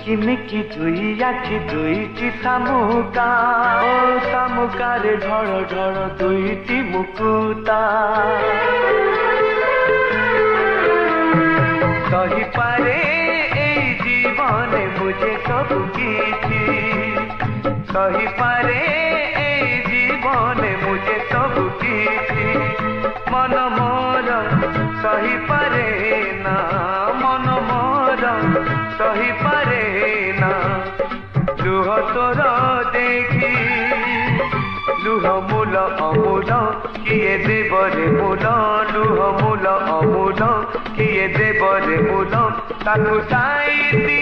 चिमिकी दुई आखि दुईटी शामुका ओ शामुकारे ढळ ढळ दुईटी मुकुता कही पारे एई जीवने मुझे सब किछि कही पारे एई जीवने मुझे सब किछि मन मोर सही पारे ना मन मोर सही पारे ना लुह तोर देखी लुह मूल अमूल किए देवरे मूल लुह मूल अमूल किए देवरे मूल ताकू साई